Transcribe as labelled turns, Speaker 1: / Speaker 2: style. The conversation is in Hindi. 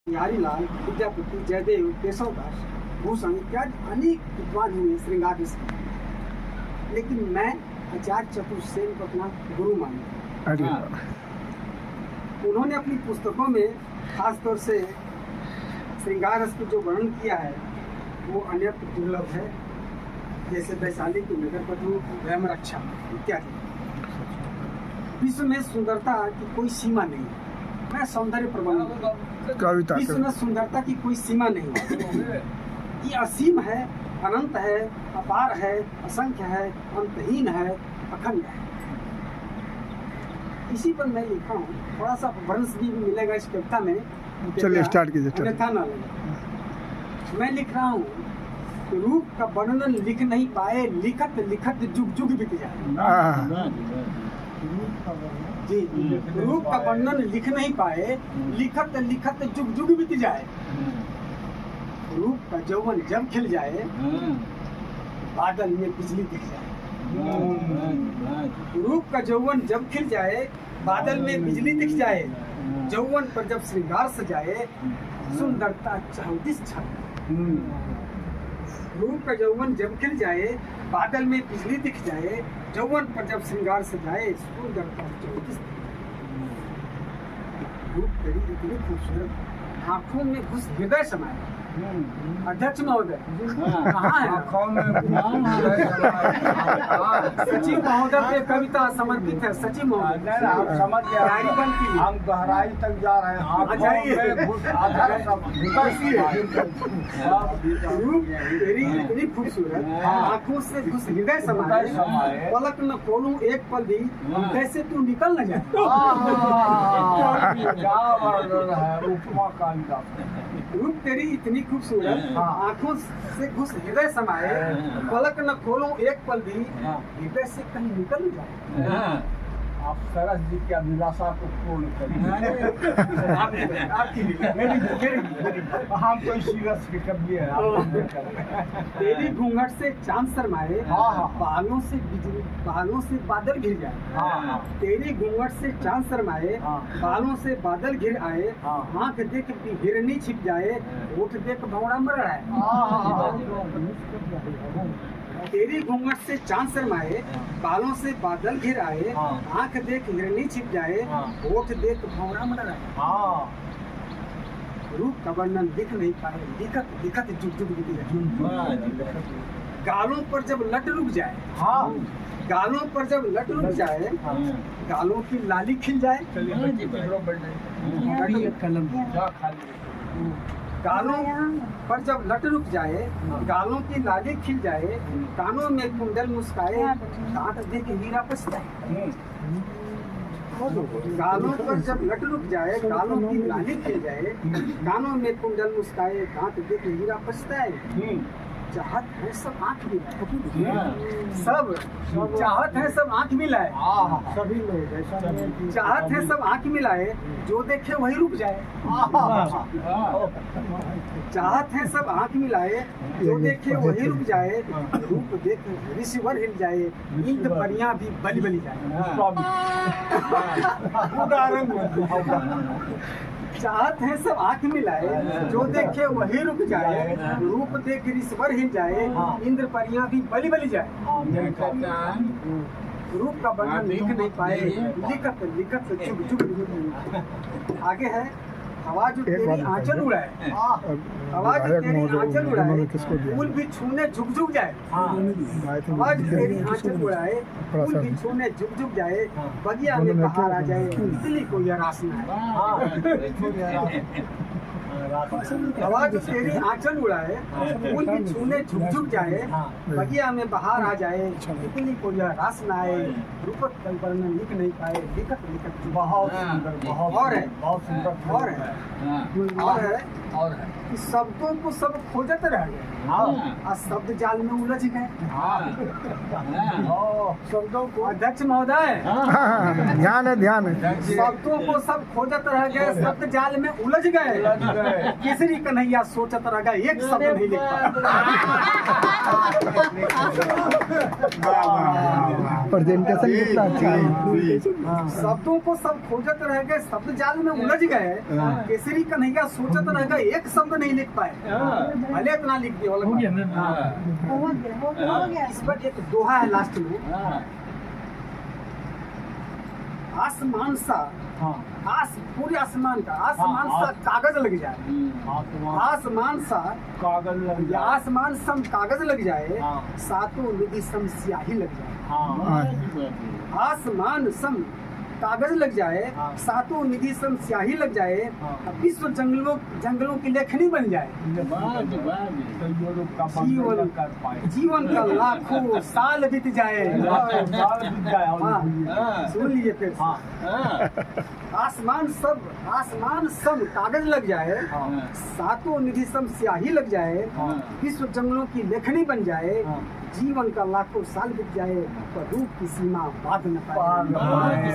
Speaker 1: बिहारी लाल, विद्यापति, जयदेव, केशवदास, भूषण इत्यादि अनेक विद्वान हुए श्रृंगार रस के। लेकिन मैं आचार्य चतुर्सेन को अपना गुरु मानता हूँ। उन्होंने अपनी पुस्तकों में खासतौर से श्रृंगार रस को जो वर्णन किया है वो अन्यत्र दुर्लभ है, जैसे वैशाली की नगर बधू, प्रेम रक्षा इत्यादि। विश्व में सुंदरता की कोई सीमा नहीं है। मैं सौंदर्य प्रबंधन, विश्व में सुंदरता की कोई सीमा नहीं है। ये असीम है, अनंत है, अपार है, असंख्य है, अंतहीन है, अखंड है। इसी पर मैं लिखा हूँ। थोड़ा सा वर्णन भी मिलेगा इस कविता में,
Speaker 2: चलिए स्टार्ट कीजिए।
Speaker 1: अन्यथा ना लगे। मैं लिख रहा हूँ, रूप का वर्णन लिख नहीं पाए, लिखत लिखत जुग जुग बीत जाए। जी, रूप का वर्णन लिख नहीं पाए, लिखत लिखत जुग जुग बीत जाए। रूप का यौवन जब खिल जाए, बादल में बिजली दिख जाए। रूप का यौवन जब खिल जाए, बादल में बिजली दिख जाए। यौवन पर जब श्रृंगार सजाए, सुंदरता चौदिस छाए। रूप का यौवन जब खिल जाए, बादल में बिजली दिख जाए। यौवन पर जब श्रृंगार सजाए, सुंदरता चौदिस। रूप तेरी इतनी खूबसूरत, आँखों में घुस हृदय समाये। अध्यक्ष महोदय कहाँ है? सचिव महोदय पे कविता समर्पित है। सचिव महोदय
Speaker 3: समझ गया, हम गहराई तक जा रहे हैं।
Speaker 1: रूप तेरी इतनी खूबसूरत, आँखों से घुस हृदय समाये। पलक न खोलूं एक पल भी, कैसे तू निकल न जाए।
Speaker 3: उपमा का
Speaker 1: रूप तेरी इतनी खूबसूरत, आँखों से घुस हृदय समाये। पलक न खोलूं एक पल भी, हृदय से कहीं निकल जाए।
Speaker 3: आप सरस जी की अभिलाषा को पूर्ण करिए। हम तो सीरस के कवि हैं।
Speaker 1: तेरी घूंघट से चांद शर्माए, बालों से बादल घिर जाए। तेरी घूंघट से चांद शर्माए, बालों से बादल घिर आए। आँख देख हिरनी छिप जाए, होठ देख भंवरा मरड़ाए। तेरी घूंघट से चांद शर्माए, बालों से बादल घिर आए। आँख देख हिरनी छिप जाए, होठ देख भंवरा मरड़ाए। रूप का वर्णन लिख नहीं पाए, लिखत लिखत जुग जुग बीत जाए। गालों पर जब लट रुक जाए, गालों पर जब लट रुक जाए, गालों की लाली खिल जाए। गालों पर जब लट रुक जाए, गालों की लाली खिल जाए। कानों में कुंडल मुस्काए, दांत देख हीरा पछताए। गालों पर जब लट रुक जाए, गालों की लाली खिल जाए। कानों में कुंडल मुस्काए, दांत देख हीरा पछताए। चाहत है सब आँख मिलाए, सब चाहत है सब आँख मिलाए।
Speaker 3: सभी लोग
Speaker 1: चाहत है सब आँख मिलाए, जो देखे वही रुक जाए। चाहत है सब आँख मिलाए, जो देखे वही रुक जाए। रूप देख ऋषिवर हिल जाए, इंद्र परियां भी बलि बलि जाए। चाहत है सब आँख मिलाए, जो देखे वही रुक जाए। रूप देख ऋषिवर हिल जाए, इंद्र परियां भी बलि बलि जाए। रूप का वर्णन लिख नहीं पाए, लिखत लिखत चुग चुग। आगे है, आवाज तेरी आंचल उड़ाए, आवाज तेरी आंचल उड़ाए, फूल भी छूने झुक झुक जाए। आवाज तेरी आंचल उड़ाए, फूल भी छूने झुक झुक जाए। बगिया में बहार आ जाए, तितली को यह रास न आए। आवाज तेरी आंचल उड़ाए, फूल भी छूने झुक झुक जाए। बगिया में बहार आ जाए, तितली को यह रास न आए। रूपक का वर्णन लिख नहीं पाए, लिखत लिखत।
Speaker 3: बहुत सुंदर, बहुत
Speaker 1: और है,
Speaker 3: बहुत सुंदर।
Speaker 1: और है कि शब्दों को सब खोजत रह गए, और शब्द जाल में उलझ गए। शब्दों को, अध्यक्ष महोदय
Speaker 2: ध्यान है, ध्यान है।
Speaker 1: शब्दों को सब खोजत रह गए, शब्द जाल में उलझ गए। केसरी कन्हैया सोचत रह गए एक शब्द नहीं लिख पाए।
Speaker 2: प्रेजेंटेशन कितना अच्छा है।
Speaker 1: शब्दों को सब खोजत रह गए, शब्द जाल में उलझ गए। केसरी कन्हैया सोचत रह गए एक शब्द नहीं लिख पाए। भले इतना लिख दिया
Speaker 4: हो गया ना।
Speaker 1: इस पर एक दोहा है लास्ट में, आसमान सा पूरे आसमान का आसमान सा कागज लग जाए, आसमान सा
Speaker 3: कागज लग जाए,
Speaker 1: आसमान सम कागज लग जाए, सातों निधि सम स्याही लग जाए। आसमान सम कागज लग जाए, सातों निधि सम स्याही लग जाए, विश्व जंगलों की लेखनी बन जाए। जीवन का लाखों साल बीत जाए। सुन लीजिए फिर, आसमान सम कागज लग जाए, सातों निधि सम स्याही लग जाए, विश्व जंगलों की लेखनी बन जाए, जीवन का लाखों साल बीत जाए, पर रूप की सीमा बांध न पाए।